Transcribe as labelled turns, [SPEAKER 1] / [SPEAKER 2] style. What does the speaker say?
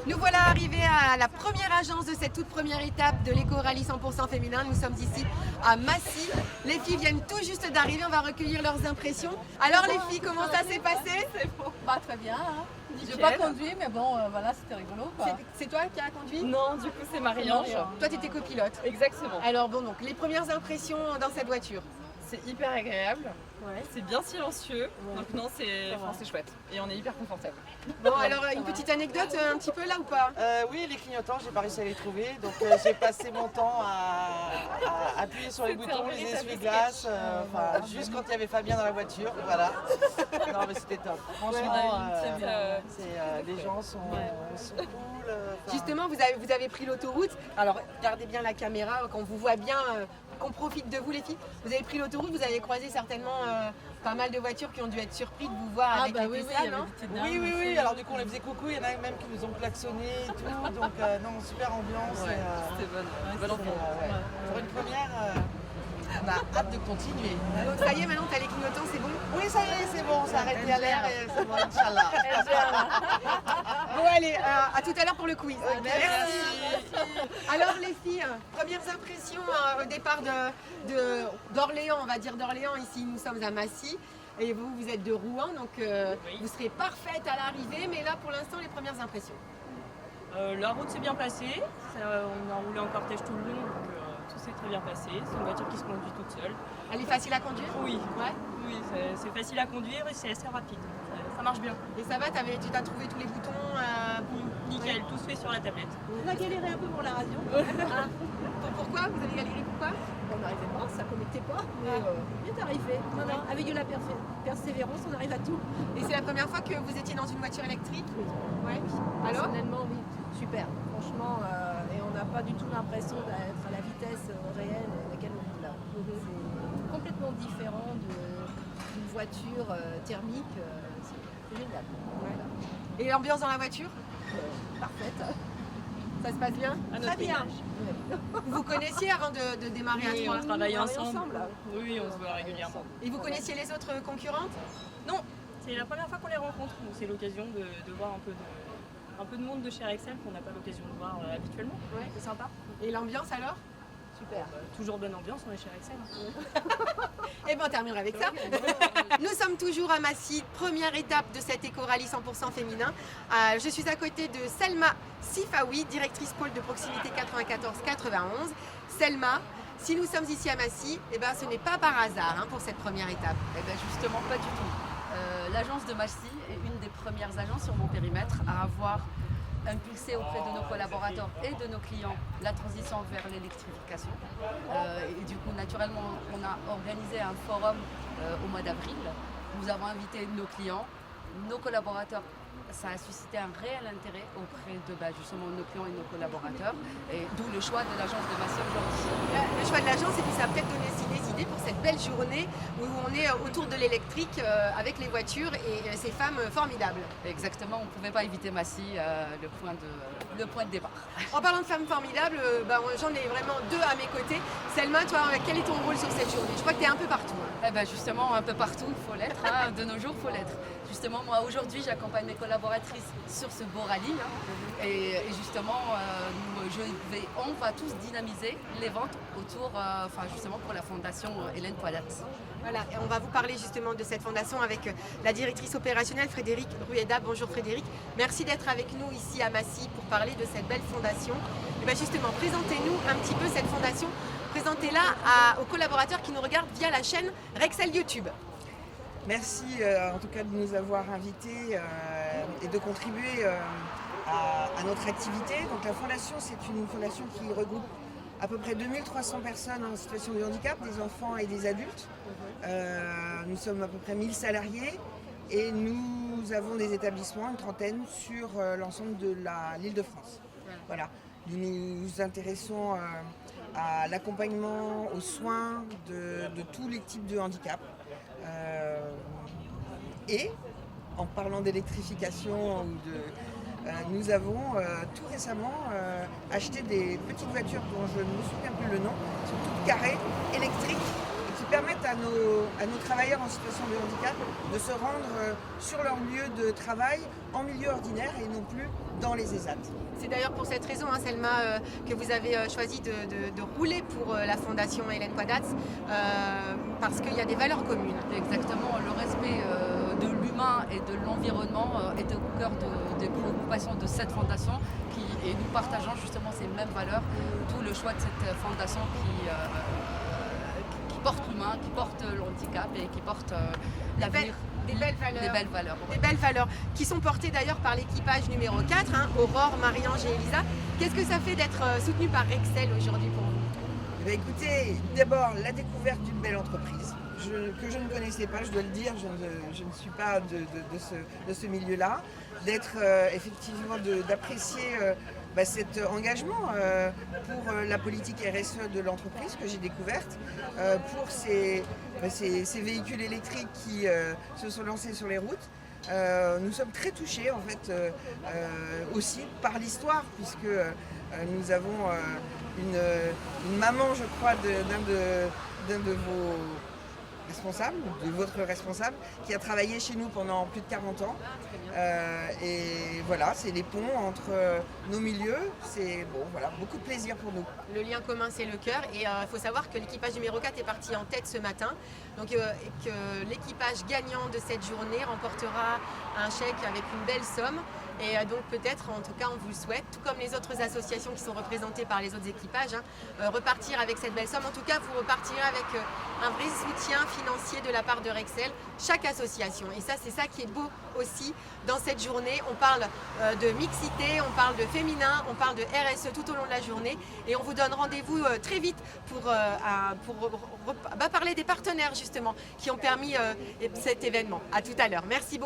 [SPEAKER 1] Nous voilà arrivés à la première agence de cette toute première étape de l'éco-rallye 100% féminin. Nous sommes ici à Massy. Les filles viennent tout juste d'arriver, on va recueillir leurs impressions. Alors les filles, comment ça s'est passé?
[SPEAKER 2] Bah très bien, hein. J'ai pas conduit mais bon voilà c'était rigolo quoi.
[SPEAKER 1] C'est toi qui as conduit?
[SPEAKER 3] Non, du coup c'est Marie-Ange.
[SPEAKER 1] Toi tu étais copilote.
[SPEAKER 3] Exactement.
[SPEAKER 1] Alors bon, donc les premières impressions dans cette voiture.
[SPEAKER 3] C'est hyper agréable,
[SPEAKER 1] Ouais.
[SPEAKER 3] c'est bien silencieux, donc non c'est chouette et on est hyper confortable.
[SPEAKER 1] Bon alors une petite anecdote un petit peu là ou pas?
[SPEAKER 4] Oui, les clignotants, j'ai pas réussi à les trouver, donc j'ai passé mon temps à appuyer sur les boutons, les essuie-glaces, juste quand il y avait Fabien dans la voiture, voilà. Non mais c'était top. Franchement, les gens sont cool.
[SPEAKER 1] Justement, vous avez pris l'autoroute. Alors, regardez bien la caméra, qu'on vous voit bien, qu'on profite de vous les filles. Vous avez pris l'autoroute, vous avez croisé certainement pas mal de voitures qui ont dû être surpris de vous voir avec les Tessales, non?
[SPEAKER 4] Oui, alors du coup on les faisait coucou, il y en a même qui nous ont klaxonné et tout, donc non, super ambiance.
[SPEAKER 3] C'était bonne ambiance.
[SPEAKER 4] Pour une première, on a hâte de continuer.
[SPEAKER 1] Donc ça y est, maintenant, t'as les clignotants, c'est bon?
[SPEAKER 4] Oui, ça y est, c'est bon, on s'est arrêté à l'air et c'est bon, Inch'Allah.
[SPEAKER 1] Bon, allez, à tout à l'heure pour le quiz.
[SPEAKER 4] Merci.
[SPEAKER 1] Alors les filles, premières impressions au départ d'Orléans, on va dire d'Orléans, ici nous sommes à Massy. Et vous, vous êtes de Rouen, donc vous serez parfaite à l'arrivée, mais là pour l'instant les premières impressions.
[SPEAKER 5] La route s'est bien passée, on a roulé en cortège tout le long, donc tout s'est très bien passé. C'est une voiture qui se conduit toute seule.
[SPEAKER 1] Elle est facile à conduire?
[SPEAKER 5] Oui,
[SPEAKER 1] Ouais.
[SPEAKER 5] oui, c'est facile à conduire et c'est assez rapide. Ça marche bien.
[SPEAKER 1] Et ça va, tu t'as trouvé tous les boutons
[SPEAKER 5] Nickel, tout se fait sur la tablette.
[SPEAKER 2] On a galéré un peu pour la radio.
[SPEAKER 1] Pourquoi? Vous avez galéré pourquoi?
[SPEAKER 2] On n'arrivait pas, ça connectait pas, mais bien arrivé. Non, avec de la persévérance on arrive à tout.
[SPEAKER 1] Et c'est la première fois que vous étiez dans une voiture électrique? Ouais. Alors?
[SPEAKER 2] Personnellement oui, super. Franchement, et on n'a pas du tout l'impression d'être à la vitesse réelle à laquelle on roule là. C'est complètement différent d'une voiture thermique. C'est génial. Voilà.
[SPEAKER 1] Et l'ambiance dans la voiture?
[SPEAKER 2] Parfaite.
[SPEAKER 1] Ça se passe bien?
[SPEAKER 5] Très bien.
[SPEAKER 1] Vous vous connaissiez avant de démarrer à
[SPEAKER 5] Oui,
[SPEAKER 1] trois?
[SPEAKER 5] on travaille
[SPEAKER 2] travaille
[SPEAKER 5] ensemble.
[SPEAKER 2] ensemble.
[SPEAKER 5] Oui, on se voit régulièrement.
[SPEAKER 1] Et vous connaissiez les autres concurrentes?
[SPEAKER 5] Non, c'est la première fois qu'on les rencontre, donc c'est l'occasion de voir un peu de monde de chez Rexel qu'on n'a pas l'occasion de voir habituellement.
[SPEAKER 1] Ouais.
[SPEAKER 5] C'est sympa.
[SPEAKER 1] Et l'ambiance alors?
[SPEAKER 2] Super.
[SPEAKER 5] Toujours bonne ambiance, on est chez Rexel.
[SPEAKER 1] Eh bien, on terminera avec ça. Nous sommes toujours à Massy, première étape de cet éco-rallye 100% féminin. Je suis à côté de Selma Sifawi, directrice pôle de proximité 94-91. Selma, si nous sommes ici à Massy, eh ben, ce n'est pas par hasard pour cette première étape.
[SPEAKER 6] Eh bien justement, pas du tout. L'agence de Massy est une des premières agences sur mon périmètre à avoir impulsé auprès de nos collaborateurs et de nos clients la transition vers l'électrification. Et du coup, naturellement, on a organisé un forum au mois d'avril. Nous avons invité nos clients, nos collaborateurs. Ça a suscité un réel intérêt auprès de justement nos clients et nos collaborateurs, et d'où le choix de l'agence de Massy aujourd'hui.
[SPEAKER 1] Le choix de l'agence, et puis ça a peut-être donné aussi des idées pour cette belle journée où on est autour de l'électrique avec les voitures et ces femmes formidables.
[SPEAKER 6] Exactement, on ne pouvait pas éviter Massy, le point de départ.
[SPEAKER 1] En parlant de femmes formidables, j'en ai vraiment deux à mes côtés. Selma, toi, quel est ton rôle sur cette journée? Je crois que tu es un peu partout.
[SPEAKER 6] Eh ben justement, un peu partout, il faut l'être, de nos jours, il faut l'être. Justement, moi aujourd'hui, j'accompagne mes collaboratrices sur ce beau rallye. Et justement, on va tous dynamiser les ventes autour, justement pour la fondation Hélène Poidat.
[SPEAKER 1] Voilà, et on va vous parler justement de cette fondation avec la directrice opérationnelle Frédéric Rueda. Bonjour Frédéric, merci d'être avec nous ici à Massy pour parler de cette belle fondation. Et bien justement, présentez-nous un petit peu cette fondation, présentez-la aux collaborateurs qui nous regardent via la chaîne Rexel YouTube.
[SPEAKER 7] Merci en tout cas de nous avoir invités et de contribuer à notre activité. Donc la fondation, c'est une fondation qui regroupe à peu près 2300 personnes en situation de handicap, des enfants et des adultes. Nous sommes à peu près 1000 salariés et nous avons des établissements, une trentaine, sur l'ensemble de l'Île-de-France. Voilà. Nous nous intéressons à l'accompagnement, aux soins de tous les types de handicap. Et en parlant d'électrification, nous avons tout récemment acheté des petites voitures dont je ne me souviens plus le nom, qui sont toutes carrées, électriques, et qui permettent à nos travailleurs en situation de handicap de se rendre sur leur lieu de travail en milieu ordinaire et non plus dans les ESAT.
[SPEAKER 1] C'est d'ailleurs pour cette raison, hein, Selma, que vous avez choisi de rouler pour la Fondation Hélène Quadatz, parce qu'il y a des valeurs communes.
[SPEAKER 6] Exactement, le respect de l'humain et de l'environnement est au cœur des préoccupations de cette fondation et nous partageons justement ces mêmes valeurs, d'où le choix de cette fondation qui porte l'humain, qui porte le handicap et qui porte l'avenir.
[SPEAKER 1] Des belles valeurs.
[SPEAKER 6] Des belles valeurs.
[SPEAKER 1] Des belles valeurs qui sont portées d'ailleurs par l'équipage numéro 4, hein, Aurore, Marie-Ange et Elisa. Qu'est-ce que ça fait d'être soutenu par Rexel aujourd'hui pour vous?
[SPEAKER 7] Eh bien, écoutez, d'abord la découverte d'une belle entreprise que je ne connaissais pas, je dois le dire, je ne suis pas de ce milieu-là, d'être effectivement, d'apprécier cet engagement pour la politique RSE de l'entreprise que j'ai découverte, pour ces véhicules électriques qui se sont lancés sur les routes. Nous sommes très touchés en fait aussi par l'histoire, puisque nous avons une maman, je crois, d'un de vos responsables, de votre responsable, qui a travaillé chez nous pendant plus de 40 ans. Et voilà, c'est les ponts entre nos milieux. C'est beaucoup de plaisir pour nous.
[SPEAKER 1] Le lien commun, c'est le cœur. Et il faut savoir que l'équipage numéro 4 est parti en tête ce matin. Donc, et que l'équipage gagnant de cette journée remportera un chèque avec une belle somme. Et donc peut-être, en tout cas on vous le souhaite, tout comme les autres associations qui sont représentées par les autres équipages, repartir avec cette belle somme. En tout cas, vous repartirez avec un vrai soutien financier de la part de Rexel, chaque association. Et ça, c'est ça qui est beau aussi dans cette journée. On parle de mixité, on parle de féminin, on parle de RSE tout au long de la journée. Et on vous donne rendez-vous très vite pour parler des partenaires justement qui ont permis cet événement. À tout à l'heure. Merci beaucoup.